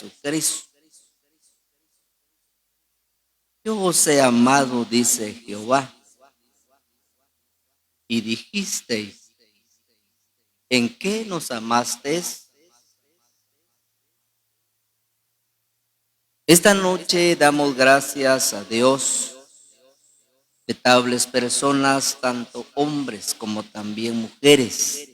Jesucristo. Yo os he amado, dice Jehová, y dijisteis, ¿en qué nos amasteis? Esta noche damos gracias a Dios de tales personas, tanto hombres como también mujeres,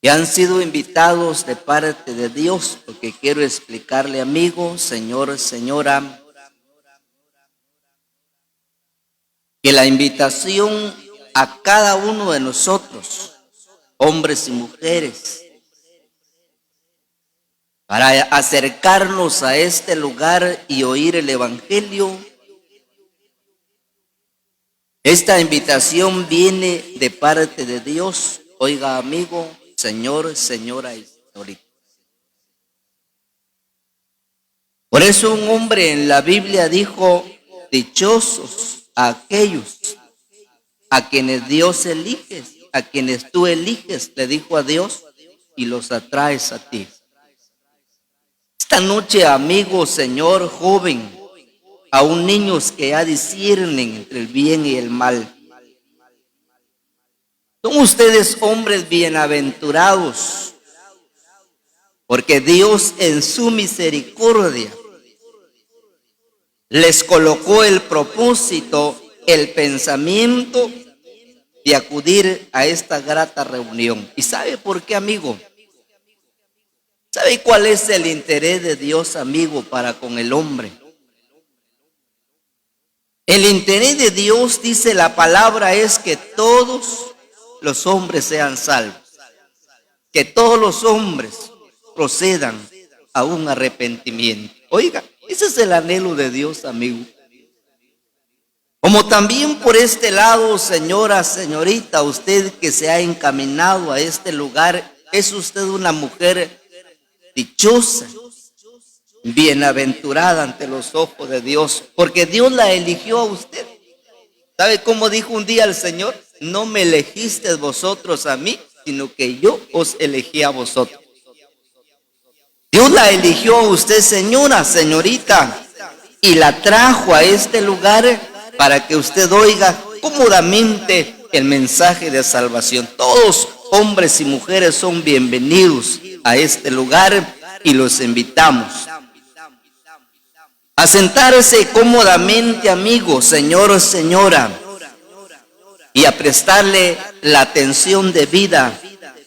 que han sido invitados de parte de Dios, porque quiero explicarle, amigo, señor, señora, que la invitación a cada uno de nosotros, hombres y mujeres, para acercarnos a este lugar y oír el Evangelio, esta invitación viene de parte de Dios. Oiga, amigo, señor, señora y señorita. Por eso un hombre en la Biblia dijo, dichosos aquellos a quienes Dios elige, a quienes tú eliges, le dijo a Dios, y los atraes a ti. Esta noche, amigo, señor, joven, aún niños que ya disciernen entre el bien y el mal, son ustedes hombres bienaventurados, porque Dios en su misericordia les colocó el propósito, el pensamiento de acudir a esta grata reunión. ¿Y sabe por qué, amigo? ¿Sabe cuál es el interés de Dios, amigo, para con el hombre? El interés de Dios, dice la palabra, es que todos los hombres sean salvos, que todos los hombres procedan a un arrepentimiento. Oiga, ese es el anhelo de Dios, amigo. Como también por este lado, señora, señorita, usted que se ha encaminado a este lugar, es usted una mujer dichosa, bienaventurada ante los ojos de Dios, porque Dios la eligió a usted. ¿Sabe cómo dijo un día el Señor? No me elegisteis vosotros a mí, sino que yo os elegí a vosotros. Dios la eligió a usted, señora, señorita, y la trajo a este lugar para que usted oiga cómodamente el mensaje de salvación. Todos, hombres y mujeres, son bienvenidos a este lugar y los invitamos a sentarse cómodamente, amigo, señor, señora, y a prestarle la atención debida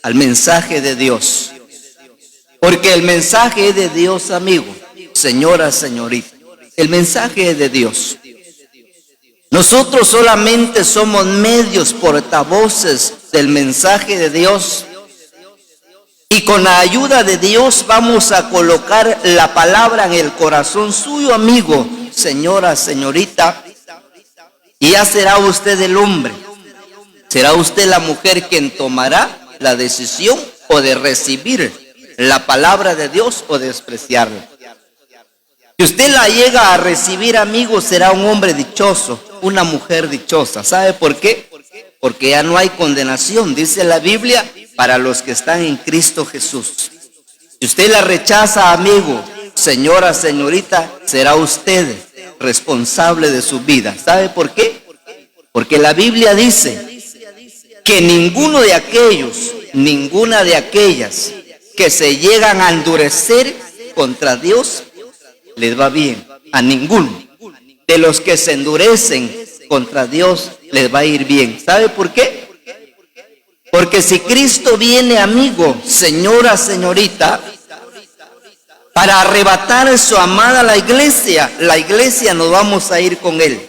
al mensaje de Dios. Porque el mensaje es de Dios, amigo, señora, señorita. El mensaje es de Dios. Nosotros solamente somos medios portavoces del mensaje de Dios. Y con la ayuda de Dios vamos a colocar la palabra en el corazón suyo, amigo, señora, señorita. Y ya será usted el hombre. Será usted la mujer quien tomará la decisión o de recibir la palabra de Dios o despreciarla. Si usted la llega a recibir, amigo, será un hombre dichoso, una mujer dichosa. ¿Sabe por qué? Porque ya no hay condenación, dice la Biblia, para los que están en Cristo Jesús. Si usted la rechaza, amigo, señora, señorita, será usted responsable de su vida. ¿Sabe por qué? Porque la Biblia dice que ninguno de aquellos, ninguna de aquellas que se llegan a endurecer contra Dios, les va bien. A ninguno de los que se endurecen contra Dios les va a ir bien. ¿Sabe por qué? Porque si Cristo viene, amigo, señora, señorita, para arrebatar a su amada la iglesia nos vamos a ir con él.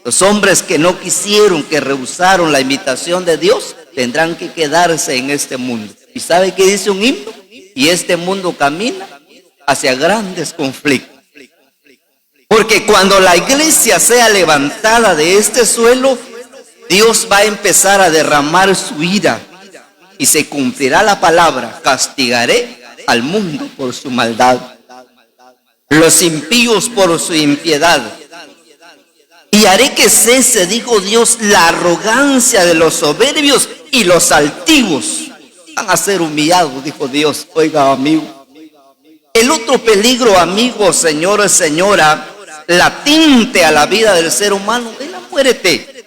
Los hombres que no quisieron, que rehusaron la invitación de Dios, tendrán que quedarse en este mundo. ¿Y sabe qué dice un himno? Y este mundo camina hacia grandes conflictos. Porque cuando la iglesia sea levantada de este suelo, Dios va a empezar a derramar su ira y se cumplirá la palabra: castigaré al mundo por su maldad, los impíos por su impiedad, y haré que cese, dijo Dios, la arrogancia de los soberbios y los altivos van a ser humillados, dijo Dios. Oiga, amigo. El otro peligro, amigo, señor, señora, latente a la vida del ser humano es la muerte.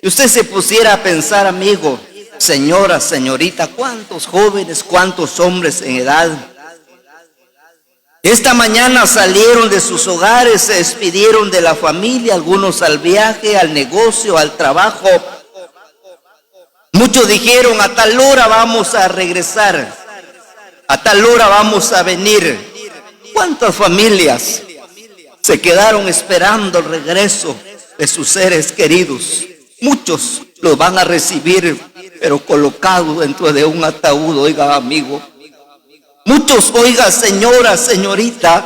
Y usted se pusiera a pensar, amigo, señora, señorita, cuántos jóvenes, cuántos hombres en edad esta mañana salieron de sus hogares, se despidieron de la familia, algunos al viaje, al negocio, al trabajo. Muchos dijeron, a tal hora vamos a regresar, a tal hora vamos a venir. ¿Cuántas familias se quedaron esperando el regreso de sus seres queridos? Muchos los van a recibir, pero colocados dentro de un ataúd, oiga, amigo. Muchos, oiga, señora, señorita,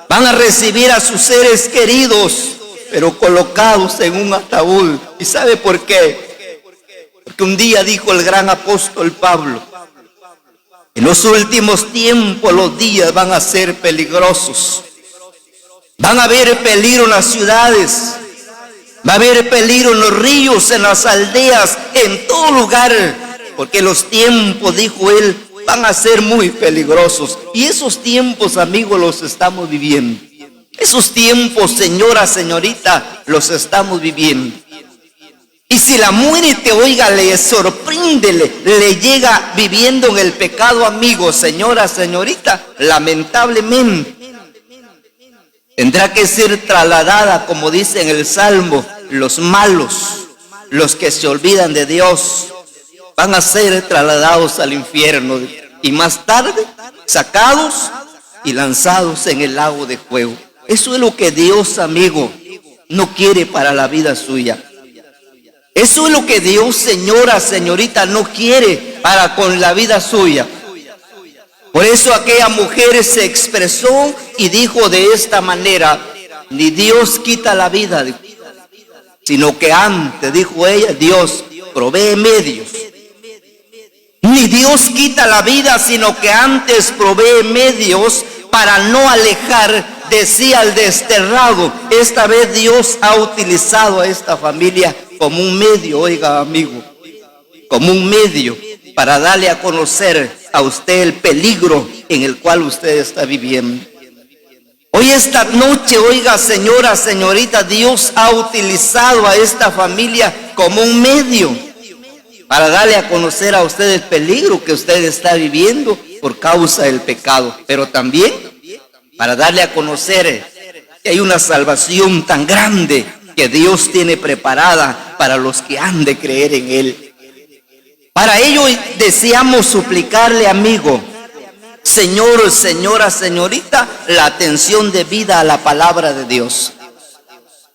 van a recibir a sus seres queridos, pero colocados en un ataúd. ¿Y sabe por qué? Porque un día dijo el gran apóstol Pablo, en los últimos tiempos los días van a ser peligrosos. Van a haber peligro en las ciudades, va a haber peligro en los ríos, en las aldeas, en todo lugar, porque los tiempos, dijo él, van a ser muy peligrosos. Y esos tiempos, amigos, los estamos viviendo. Esos tiempos, señora, señorita, los estamos viviendo. Y si la muerte, oiga, le sorprende, le llega viviendo en el pecado, amigo, señora, señorita, lamentablemente tendrá que ser trasladada, como dice en el Salmo, los malos, los que se olvidan de Dios, van a ser trasladados al infierno y más tarde sacados y lanzados en el lago de fuego. Eso es lo que Dios, amigo, no quiere para la vida suya. Eso es lo que Dios, señora, señorita, no quiere para con la vida suya. Por eso aquella mujer se expresó y dijo de esta manera, ni Dios quita la vida, sino que antes, dijo ella, Dios provee medios. Ni Dios quita la vida, sino que antes provee medios para no alejar, decía el desterrado. Esta vez Dios ha utilizado a esta familia como un medio, oiga, amigo, como un medio para darle a conocer a usted el peligro en el cual usted está viviendo. Hoy esta noche, oiga, señora, señorita, Dios ha utilizado a esta familia como un medio para darle a conocer a usted el peligro que usted está viviendo por causa del pecado, pero también para darle a conocer que hay una salvación tan grande que Dios tiene preparada para los que han de creer en Él. Para ello deseamos suplicarle, amigo, señor, señora, señorita, la atención debida a la palabra de Dios.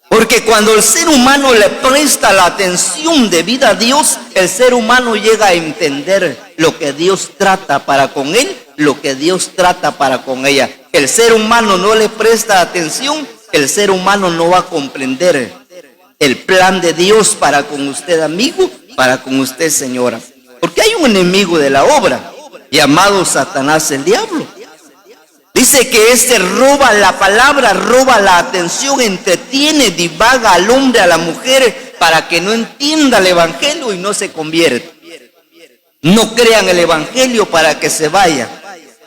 Porque cuando el ser humano le presta la atención debida a Dios, el ser humano llega a entender lo que Dios trata para con él, lo que Dios trata para con ella. El ser humano no le presta atención, el ser humano no va a comprender el plan de Dios para con usted, amigo, para con usted, señora. Porque hay un enemigo de la obra llamado Satanás, el diablo. Dice que este roba la palabra, roba la atención, entretiene, divaga al hombre, a la mujer, para que no entienda el evangelio y no se convierta. No crean el evangelio para que se vaya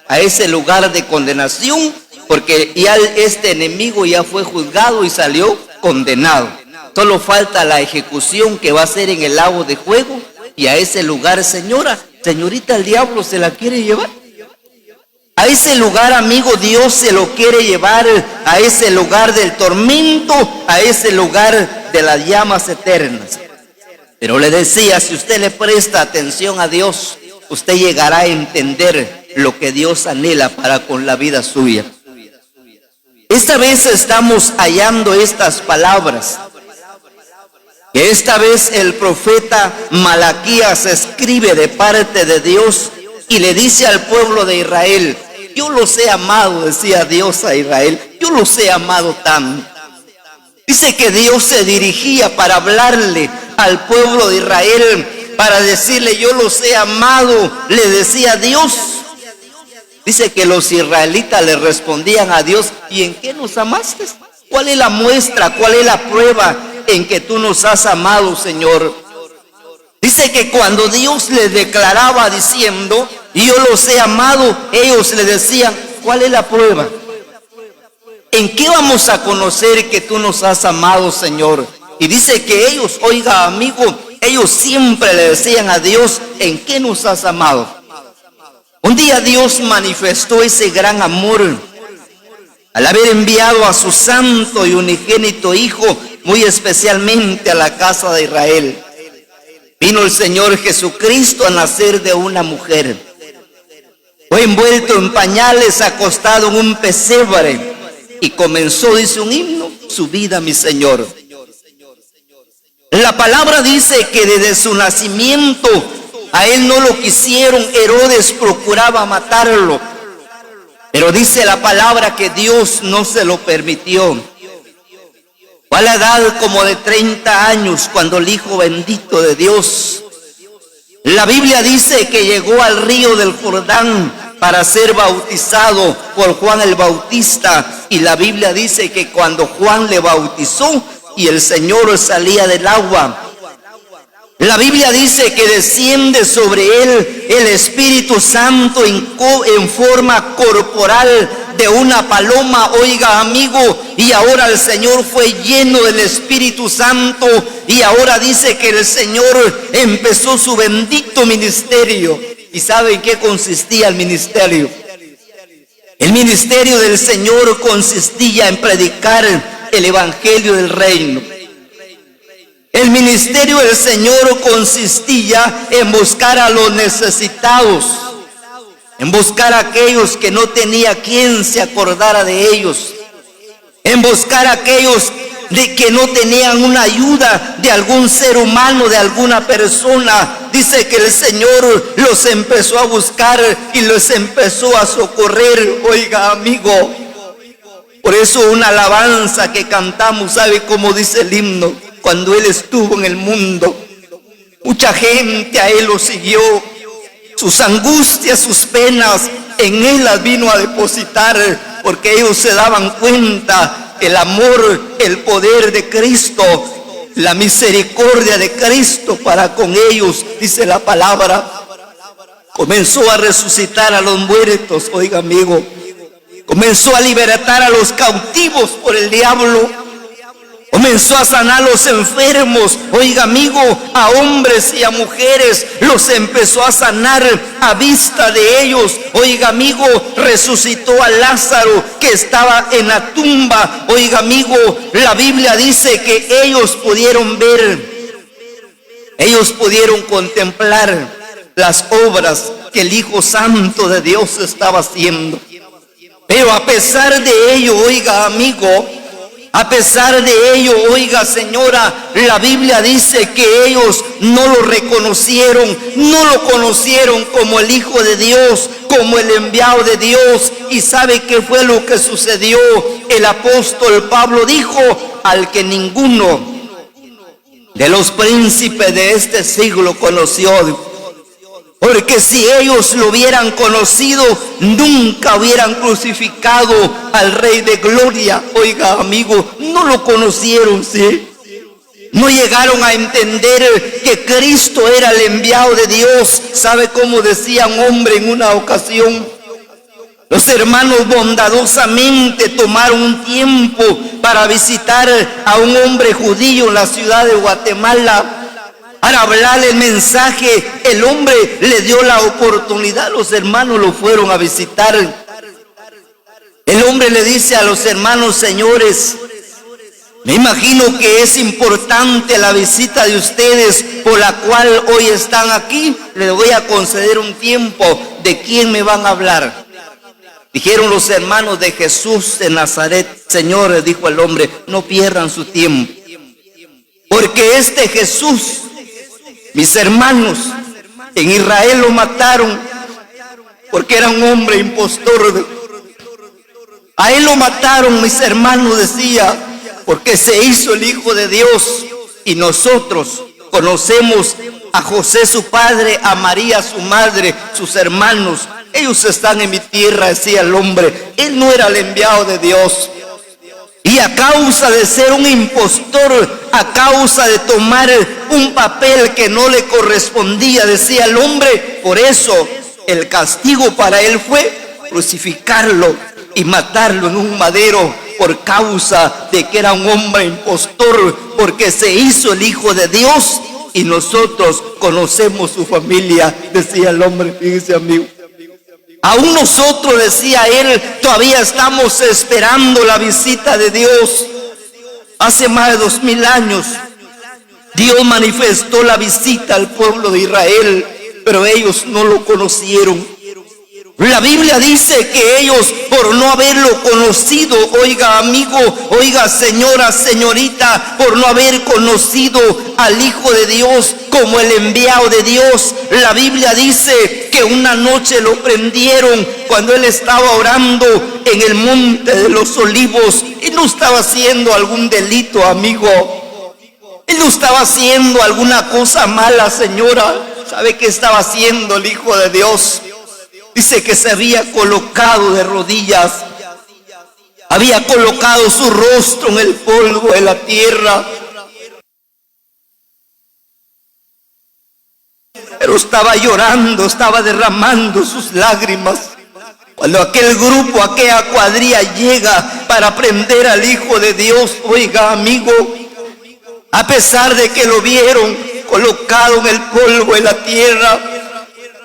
a ese lugar de condenación, porque ya este enemigo ya fue juzgado y salió condenado. Solo falta la ejecución que va a ser en el lago de fuego, y a ese lugar, señora, señorita, el diablo se la quiere llevar. A ese lugar, amigo, Dios se lo quiere llevar, a ese lugar del tormento, a ese lugar de las llamas eternas. Pero le decía, si usted le presta atención a Dios, usted llegará a entender lo que Dios anhela para con la vida suya. Esta vez estamos hallando estas palabras, que esta vez el profeta Malaquías escribe de parte de Dios y le dice al pueblo de Israel: yo los he amado, decía Dios a Israel, yo los he amado tanto. Dice que Dios se dirigía para hablarle al pueblo de Israel, para decirle: yo los he amado, le decía Dios. Dice que los israelitas le respondían a Dios: ¿y en qué nos amaste? ¿Cuál es la muestra? ¿Cuál es la prueba en que tú nos has amado, Señor? Dice que cuando Dios les declaraba diciendo, yo los he amado, ellos le decían, ¿cuál es la prueba? ¿En qué vamos a conocer que tú nos has amado, Señor? Y dice que ellos, oiga amigo, ellos siempre le decían a Dios, ¿en qué nos has amado? Un día Dios manifestó ese gran amor al haber enviado a su santo y unigénito Hijo, muy especialmente a la casa de Israel. Vino el Señor Jesucristo a nacer de una mujer. Fue envuelto en pañales, acostado en un pesebre, y comenzó, dice un himno, su vida, mi Señor. La palabra dice que desde su nacimiento a él no lo quisieron, Herodes procuraba matarlo, pero dice la palabra que Dios no se lo permitió. Fue a la edad como de 30 años cuando el Hijo bendito de Dios, la Biblia dice que llegó al río del Jordán para ser bautizado por Juan el Bautista, y la Biblia dice que cuando Juan le bautizó y el Señor salía del agua, la Biblia dice que desciende sobre él el Espíritu Santo en forma corporal de una paloma, oiga amigo, y ahora el Señor fue lleno del Espíritu Santo, y ahora dice que el Señor empezó su bendito ministerio. ¿Y sabe en qué consistía el ministerio? El ministerio del Señor consistía en predicar el evangelio del reino. El ministerio del Señor consistía en buscar a los necesitados, en buscar a aquellos que no tenía quien se acordara de ellos, en buscar a aquellos que no tenían una ayuda de algún ser humano, de alguna persona. Dice que el Señor los empezó a buscar y los empezó a socorrer, oiga amigo. Por eso una alabanza que cantamos, ¿sabe cómo dice el himno? Cuando Él estuvo en el mundo, mucha gente a Él lo siguió. Sus angustias, sus penas, en Él las vino a depositar, porque ellos se daban cuenta el amor, el poder de Cristo, la misericordia de Cristo para con ellos. Dice la palabra, comenzó a resucitar a los muertos, oiga amigo, comenzó a libertar a los cautivos por el diablo, comenzó a sanar a los enfermos, oiga amigo, a hombres y a mujeres, los empezó a sanar a vista de ellos, oiga amigo, resucitó a Lázaro que estaba en la tumba, oiga amigo, la Biblia dice que ellos pudieron ver, ellos pudieron contemplar las obras que el Hijo Santo de Dios estaba haciendo. Pero a pesar de ello, oiga amigo, a pesar de ello, oiga señora, la Biblia dice que ellos no lo reconocieron, no lo conocieron como el Hijo de Dios, como el enviado de Dios. ¿Y sabe qué fue lo que sucedió? El apóstol Pablo dijo, al que ninguno de los príncipes de este siglo conoció. Porque si ellos lo hubieran conocido, nunca hubieran crucificado al Rey de Gloria. Oiga, amigo, no lo conocieron, ¿sí? No llegaron a entender que Cristo era el enviado de Dios. ¿Sabe cómo decía un hombre en una ocasión? Los hermanos bondadosamente tomaron un tiempo para visitar a un hombre judío en la ciudad de Guatemala. Para hablarle el mensaje, el hombre le dio la oportunidad, los hermanos lo fueron a visitar. El hombre le dice a los hermanos, señores, me imagino que es importante la visita de ustedes por la cual hoy están aquí. Les voy a conceder un tiempo. ¿De quién me van a hablar? Dijeron los hermanos, de Jesús de Nazaret. Señores, dijo el hombre, no pierdan su tiempo, porque este Jesús, mis hermanos, en Israel lo mataron porque era un hombre impostor. A él lo mataron, mis hermanos, decía, porque se hizo el Hijo de Dios. Y nosotros conocemos a José su padre, a María su madre, sus hermanos. Ellos están en mi tierra, decía el hombre. Él no era el enviado de Dios. Y Y a causa de ser un impostor, a causa de tomar un papel que no le correspondía, decía el hombre, por eso el castigo para él fue crucificarlo y matarlo en un madero, por causa de que era un hombre impostor, porque se hizo el Hijo de Dios y nosotros conocemos su familia, decía el hombre. Fíjese, amigo, aún nosotros, decía él, todavía estamos esperando la visita de Dios. Hace más de 2000 años Dios manifestó la visita al pueblo de Israel, pero ellos no lo conocieron. La Biblia dice que ellos, por no haberlo conocido, oiga amigo, oiga señora, señorita, por no haber conocido al Hijo de Dios como el enviado de Dios, la Biblia dice que una noche lo prendieron cuando él estaba orando en el monte de los olivos, y no estaba haciendo algún delito, amigo. Él no estaba haciendo alguna cosa mala, señora. ¿Sabe qué estaba haciendo el Hijo de Dios? Dice que se había colocado de rodillas, había colocado su rostro en el polvo de la tierra, pero estaba llorando, estaba derramando sus lágrimas. Cuando aquel grupo, aquella cuadrilla llega para prender al Hijo de Dios, oiga amigo, a pesar de que lo vieron colocado en el polvo de la tierra,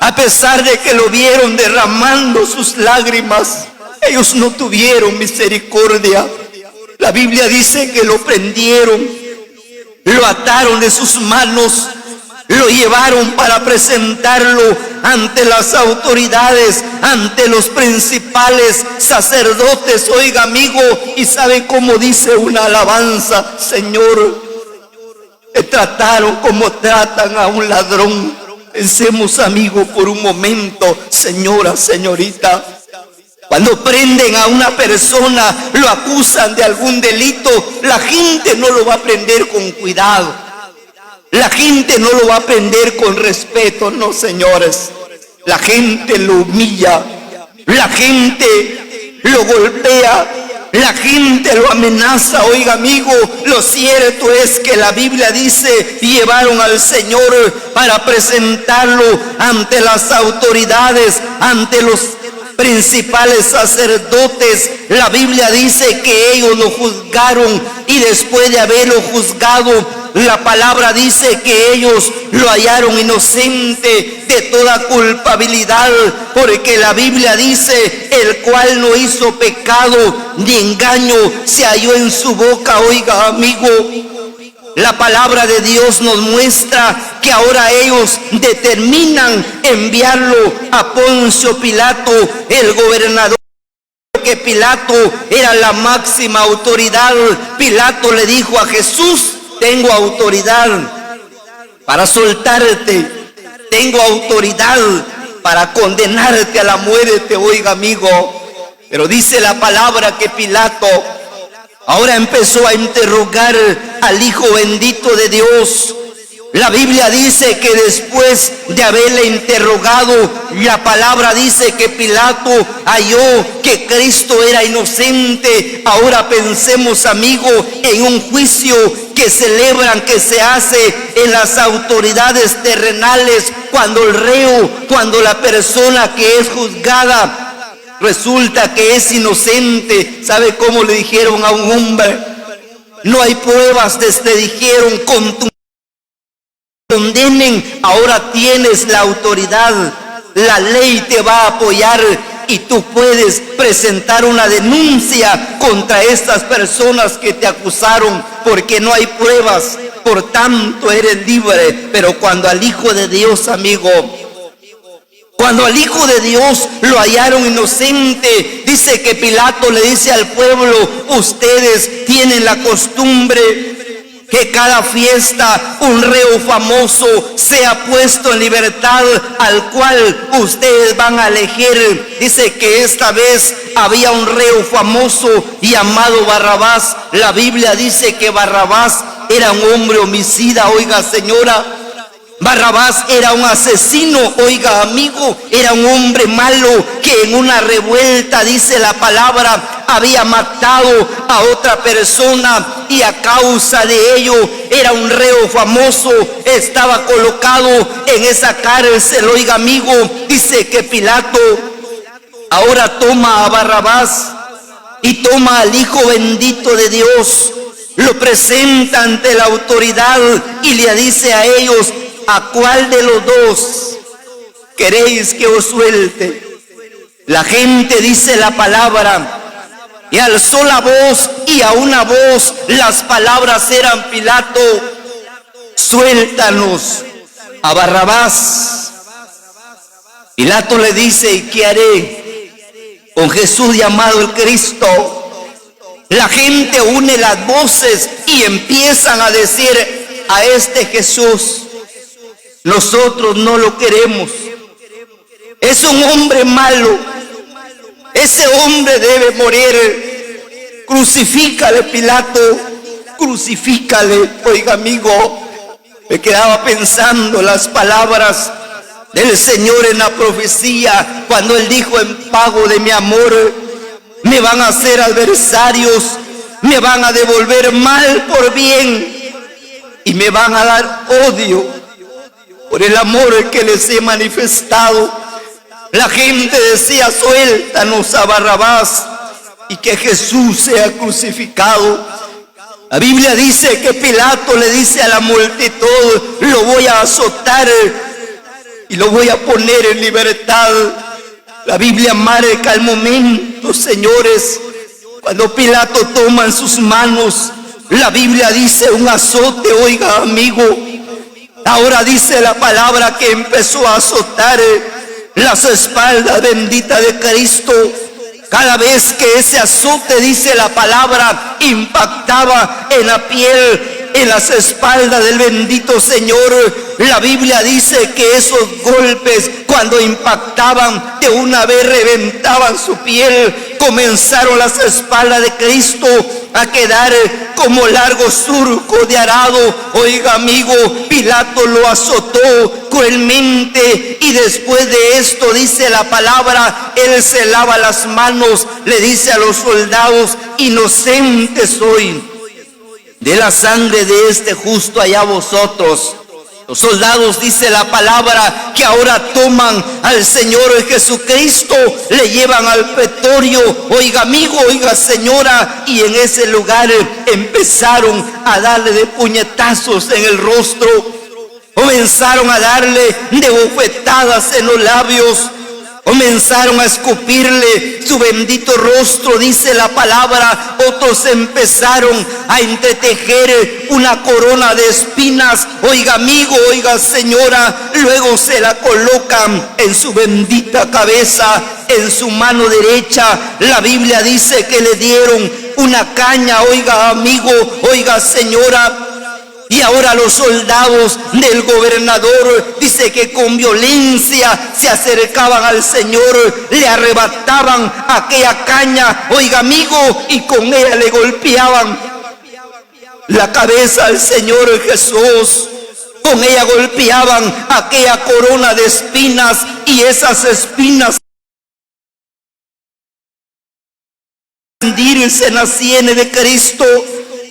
a pesar de que lo vieron derramando sus lágrimas, ellos no tuvieron misericordia. La Biblia dice que lo prendieron, lo ataron de sus manos, lo llevaron para presentarlo ante las autoridades, ante los principales sacerdotes, oiga amigo, y sabe cómo dice una alabanza: Señor, te trataron como tratan a un ladrón. Pensemos, amigo, por un momento, señora, señorita, cuando prenden a una persona, lo acusan de algún delito, la gente no lo va a prender con cuidado, la gente no lo va a prender con respeto, no, señores. La gente lo humilla, la gente lo golpea, la gente lo amenaza. Oiga amigo, lo cierto es que la Biblia dice: llevaron al Señor para presentarlo ante las autoridades, ante los principales sacerdotes. La Biblia dice que ellos lo juzgaron, y después de haberlo juzgado, la palabra dice que ellos lo hallaron inocente de toda culpabilidad, porque la Biblia dice: el cual no hizo pecado ni engaño se halló en su boca. Oiga amigo, la palabra de Dios nos muestra que ahora ellos determinan enviarlo a Poncio Pilato, el gobernador, que Pilato era la máxima autoridad. Pilato le dijo a Jesús: tengo autoridad para soltarte, tengo autoridad para condenarte a la muerte. Oiga amigo, pero dice la palabra que Pilato ahora empezó a interrogar al Hijo bendito de Dios. La Biblia dice que después de haberle interrogado, la palabra dice que Pilato halló que Cristo era inocente. Ahora pensemos, amigo, en un juicio que celebran, que se hace en las autoridades terrenales, cuando el reo, cuando la persona que es juzgada resulta que es inocente. ¿Sabe cómo le dijeron a un hombre? No hay pruebas, le dijeron, condenen, ahora tienes la autoridad, la ley te va a apoyar y tú puedes presentar una denuncia contra estas personas que te acusaron, porque no hay pruebas, por tanto eres libre. Pero cuando al Hijo de Dios, amigo, cuando al Hijo de Dios lo hallaron inocente, dice que Pilato le dice al pueblo: ustedes tienen la costumbre que cada fiesta un reo famoso sea puesto en libertad, al cual ustedes van a elegir. Dice que esta vez había un reo famoso llamado Barrabás. La Biblia dice que Barrabás era un hombre homicida. Oiga señora, Barrabás era un asesino. Oiga amigo, era un hombre malo que en una revuelta, dice la palabra, había matado a otra persona y a causa de ello era un reo famoso, estaba colocado en esa cárcel. Oiga, amigo, dice que Pilato ahora toma a Barrabás y toma al Hijo bendito de Dios, lo presenta ante la autoridad y le dice a ellos: ¿a cuál de los dos queréis que os suelte? La gente, dice la palabra, y alzó la voz, y a una voz las palabras eran: Pilato, suéltanos a Barrabás. Pilato le dice: ¿y qué haré con Jesús llamado el Cristo? La gente une las voces y empiezan a decir: a este Jesús nosotros no lo queremos, es un hombre malo, ese hombre debe morir, crucifícale, Pilato, crucifícale. Oiga, amigo, me quedaba pensando las palabras del Señor en la profecía cuando Él dijo: en pago de mi amor me van a hacer adversarios, me van a devolver mal por bien y me van a dar odio por el amor que les he manifestado. La gente decía: suéltanos a Barrabás y que Jesús sea crucificado. La Biblia dice que Pilato le dice a la multitud: lo voy a azotar y lo voy a poner en libertad. La Biblia marca el momento, señores, cuando Pilato toma en sus manos, la Biblia dice, un azote. Oiga, amigo, ahora dice la palabra que empezó a azotar las espaldas benditas de Cristo. Cada vez que ese azote, dice la palabra, impactaba en la piel, en las espaldas del bendito Señor, la Biblia dice que esos golpes, cuando impactaban, de una vez reventaban su piel. Comenzaron las espaldas de Cristo a quedar como largo surco de arado. Oiga, amigo, Pilato lo azotó cruelmente y después de esto, dice la palabra, él se lava las manos, le dice a los soldados: inocente soy de la sangre de este justo, allá vosotros. Los soldados, dice la palabra, que ahora toman al Señor Jesucristo, le llevan al pretorio. Oiga, amigo, oiga, señora, y en ese lugar empezaron a darle de puñetazos en el rostro, comenzaron a darle de bofetadas en los labios, comenzaron a escupirle su bendito rostro, dice la palabra. Otros empezaron a entretejer una corona de espinas. Oiga, amigo, oiga, señora, luego se la colocan en su bendita cabeza, en su mano derecha. La Biblia dice que le dieron una caña. Oiga, amigo, oiga, señora. Y ahora los soldados del gobernador, dice que con violencia se acercaban al Señor, le arrebataban aquella caña, oiga, amigo, y con ella le golpeaban la cabeza al Señor Jesús. Con ella golpeaban aquella corona de espinas, y esas espinas hundirse en la sien de Cristo.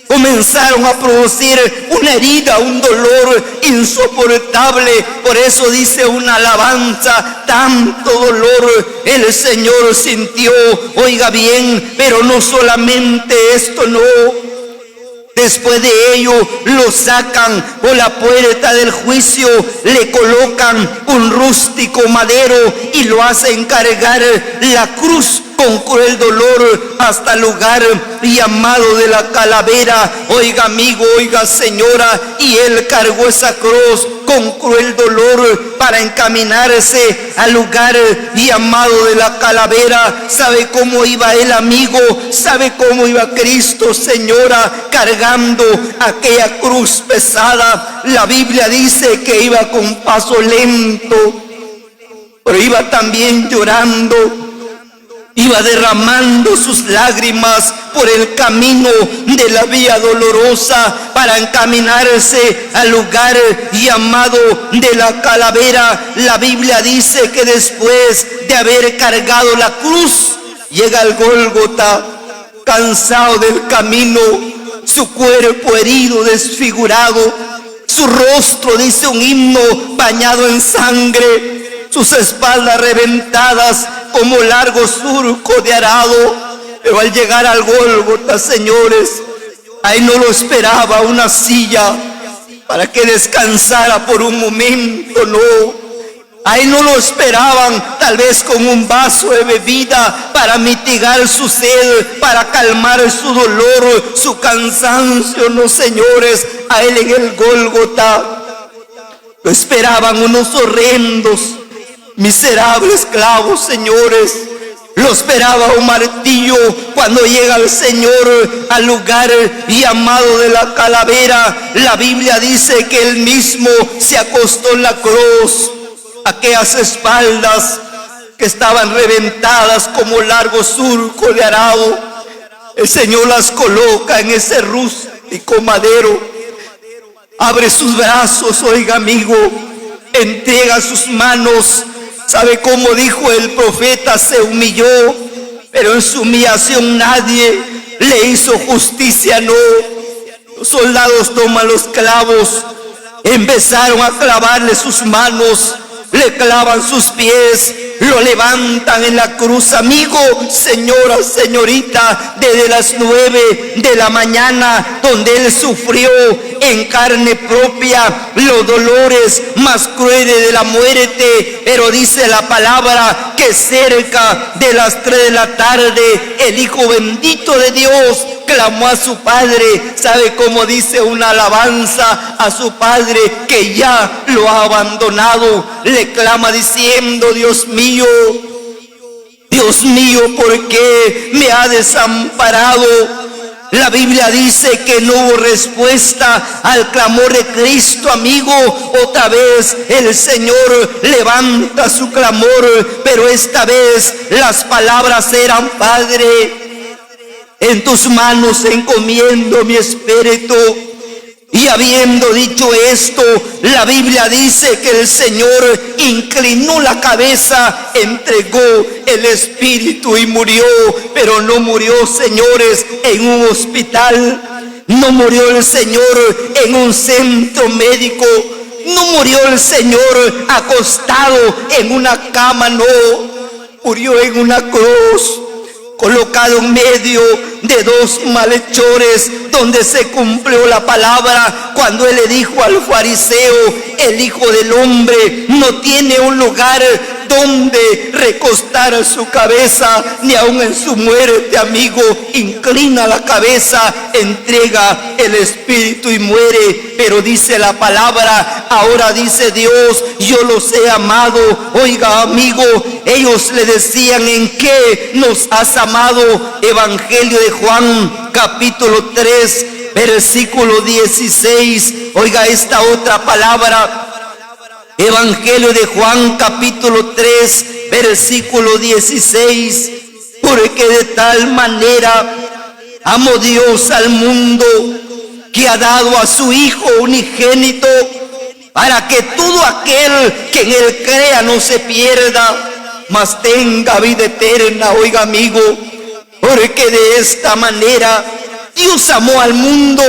Comenzaron a producir una herida, un dolor insoportable. Por eso dice una alabanza: tanto dolor el Señor sintió. Oiga bien, pero no solamente esto, no. Después de ello lo sacan por la puerta del juicio, le colocan un rústico madero y lo hacen cargar la cruz con cruel dolor hasta el lugar llamado de la calavera. Oiga, amigo, oiga, señora, y él cargó esa cruz con cruel dolor para encaminarse al lugar llamado de la calavera. ¿Sabe cómo iba el amigo? ¿Sabe cómo iba Cristo, señora, cargando aquella cruz pesada? La Biblia dice que iba con paso lento, pero iba también llorando. Iba derramando sus lágrimas por el camino de la vía dolorosa para encaminarse al lugar llamado de la calavera. La Biblia dice que después de haber cargado la cruz, llega el Gólgota. cansado del camino, su cuerpo herido, desfigurado, su rostro, dice un himno, bañado en sangre, sus espaldas reventadas como largo surco de arado. Pero al llegar al Gólgota, señores, ahí no lo esperaba una silla para que descansara por un momento, no. Ahí no lo esperaban, tal vez con un vaso de bebida para mitigar su sed, para calmar su dolor, su cansancio, no, señores. A él en el Gólgota lo esperaban unos horrendos, miserables clavos, señores. Lo esperaba un martillo. Cuando llega el Señor al lugar llamado de la calavera, la Biblia dice que él mismo se acostó en la cruz. Aquellas espaldas que estaban reventadas como largo surco de arado, el Señor las coloca en ese rústico madero. Abre sus brazos, oiga amigo, entrega sus manos. ¿Sabe cómo dijo el profeta? Se humilló, pero en su humillación nadie le hizo justicia, no. Los soldados toman los clavos, empezaron a clavarle sus manos, le clavan sus pies, lo levantan en la cruz. Amigo, señora, señorita, desde las 9 de la mañana, donde él sufrió en carne propia los dolores más crueles de la muerte, pero dice la palabra que cerca de las 3 de la tarde, el Hijo bendito de Dios clamó a su Padre. ¿Sabe cómo dice una alabanza a su Padre? Que ya lo ha abandonado. Le clama diciendo: Dios mío, ¿por qué me ha desamparado? La Biblia dice que no hubo respuesta al clamor de Cristo, amigo. Otra vez el Señor levanta su clamor, pero esta vez las palabras eran: Padre, en tus manos encomiendo mi espíritu. Y habiendo dicho esto, la Biblia dice que el Señor inclinó la cabeza, entregó el espíritu y murió. Pero no murió, señores, en un hospital. No murió el Señor en un centro médico. No murió el Señor acostado en una cama, no. Murió en una cruz, colocado en medio de dos malhechores, donde se cumplió la palabra cuando él le dijo al fariseo: el Hijo del Hombre no tiene un lugar donde recostar su cabeza, ni aun en su muerte, amigo. Inclina la cabeza, entrega el espíritu y muere. Pero dice la palabra, ahora dice Dios: yo los he amado. Oiga, amigo, ellos le decían: ¿en qué nos has amado? Evangelio de Juan, capítulo 3, versículo 16. Oiga esta otra palabra. Evangelio de Juan, capítulo 3, versículo 16. Porque de tal manera amó Dios al mundo, que ha dado a su Hijo unigénito, para que todo aquel que en él crea no se pierda, mas tenga vida eterna. Oiga, amigo, porque de esta manera Dios amó al mundo,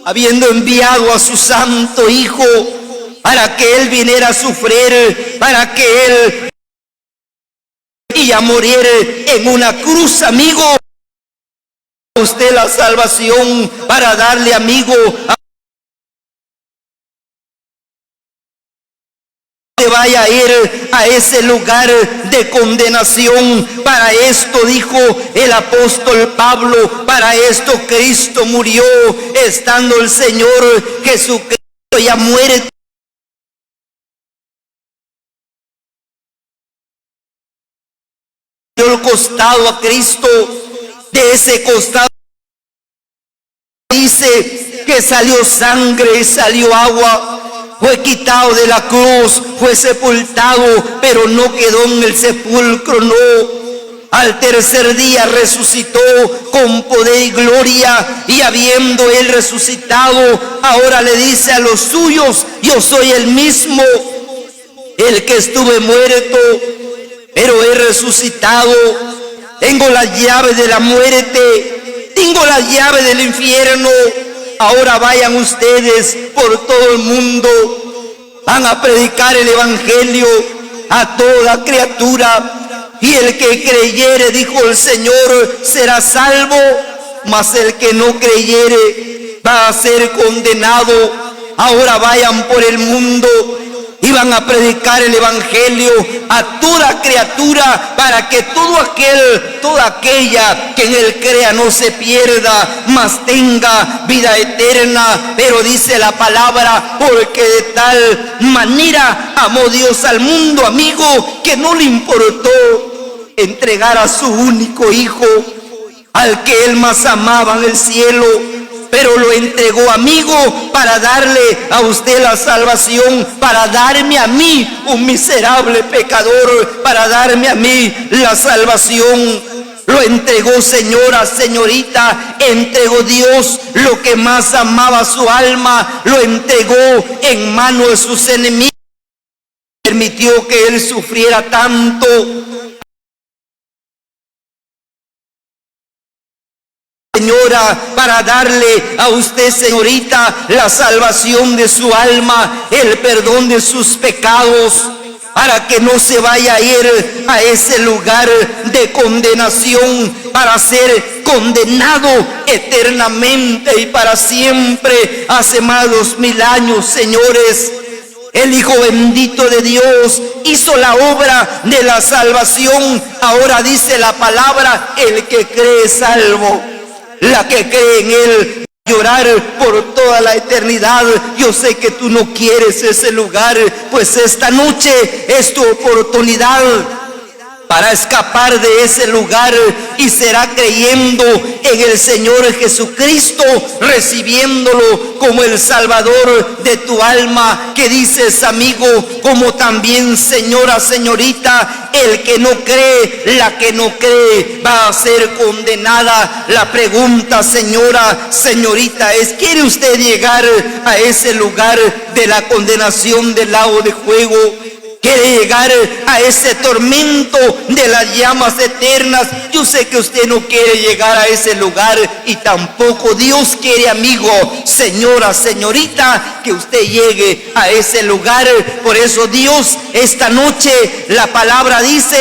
habiendo enviado a su santo Hijo, para que él viniera a sufrir, para que él y a morir en una cruz, amigo. Usted la salvación para darle, amigo, que vaya a ir a ese lugar de condenación. Para esto dijo el apóstol Pablo, para esto Cristo murió, estando el Señor Jesucristo ya muere. El costado a Cristo, de ese costado dice que salió sangre y salió agua. Fue quitado de la cruz, fue sepultado, pero no quedó en el sepulcro, no. Al tercer día resucitó con poder y gloria, y habiendo él resucitado, ahora le dice a los suyos: yo soy el mismo, el que estuve muerto, pero he resucitado. Tengo las llaves de la muerte tengo la llave del infierno. Ahora vayan ustedes por todo el mundo, van a predicar el evangelio a toda criatura, y el que creyere, dijo el Señor, será salvo, mas el que no creyere va a ser condenado. Ahora vayan por el mundo y van a predicar el evangelio a toda criatura, para que toda aquella que en él crea no se pierda, mas tenga vida eterna. Pero dice la palabra, porque de tal manera amó Dios al mundo, amigo, que no le importó entregar a su único hijo, al que él más amaba en el cielo, pero lo entregó, amigo, para darle a usted la salvación, para darme a mí, un miserable pecador, para darme a mí la salvación. Lo entregó, señora, señorita, entregó Dios lo que más amaba su alma, lo entregó en manos de sus enemigos, permitió que él sufriera tanto. Señora, para darle a usted, señorita, la salvación de su alma, el perdón de sus pecados, para que no se vaya a ir a ese lugar de condenación, para ser condenado eternamente y para siempre. Hace más de 2000 años, señores, el Hijo bendito de Dios hizo la obra de la salvación. Ahora dice la palabra, el que cree es salvo. La que cree en él llorar por toda la eternidad. Yo sé que tú no quieres ese lugar, pues esta noche es tu oportunidad para escapar de ese lugar, y será creyendo en el Señor Jesucristo, recibiéndolo como el Salvador de tu alma, que dices, amigo, como también, señora, señorita, el que no cree, la que no cree, va a ser condenada. La pregunta, señora, señorita, es: ¿quiere usted llegar a ese lugar de la condenación del lago de fuego? ¿Quiere llegar a ese tormento de las llamas eternas? Yo sé que usted no quiere llegar a ese lugar, y tampoco Dios quiere, amigo, señora, señorita, que usted llegue a ese lugar. Por eso Dios, esta noche, la palabra dice,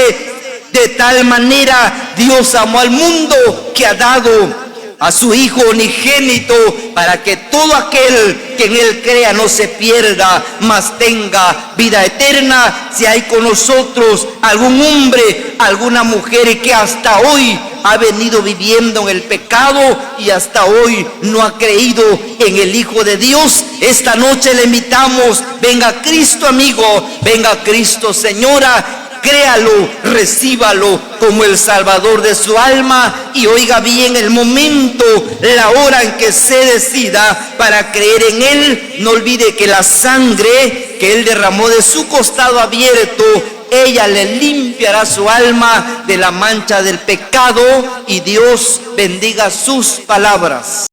de tal manera Dios amó al mundo que ha dado a su Hijo unigénito, para que todo aquel que en él crea no se pierda, mas tenga vida eterna. Si hay con nosotros algún hombre, alguna mujer que hasta hoy ha venido viviendo en el pecado y hasta hoy no ha creído en el Hijo de Dios, esta noche le invitamos: venga Cristo, amigo, venga Cristo, señora, créalo, recíbalo como el Salvador de su alma, y oiga bien el momento, la hora en que se decida para creer en él. No olvide que la sangre que él derramó de su costado abierto, ella le limpiará su alma de la mancha del pecado, y Dios bendiga sus palabras.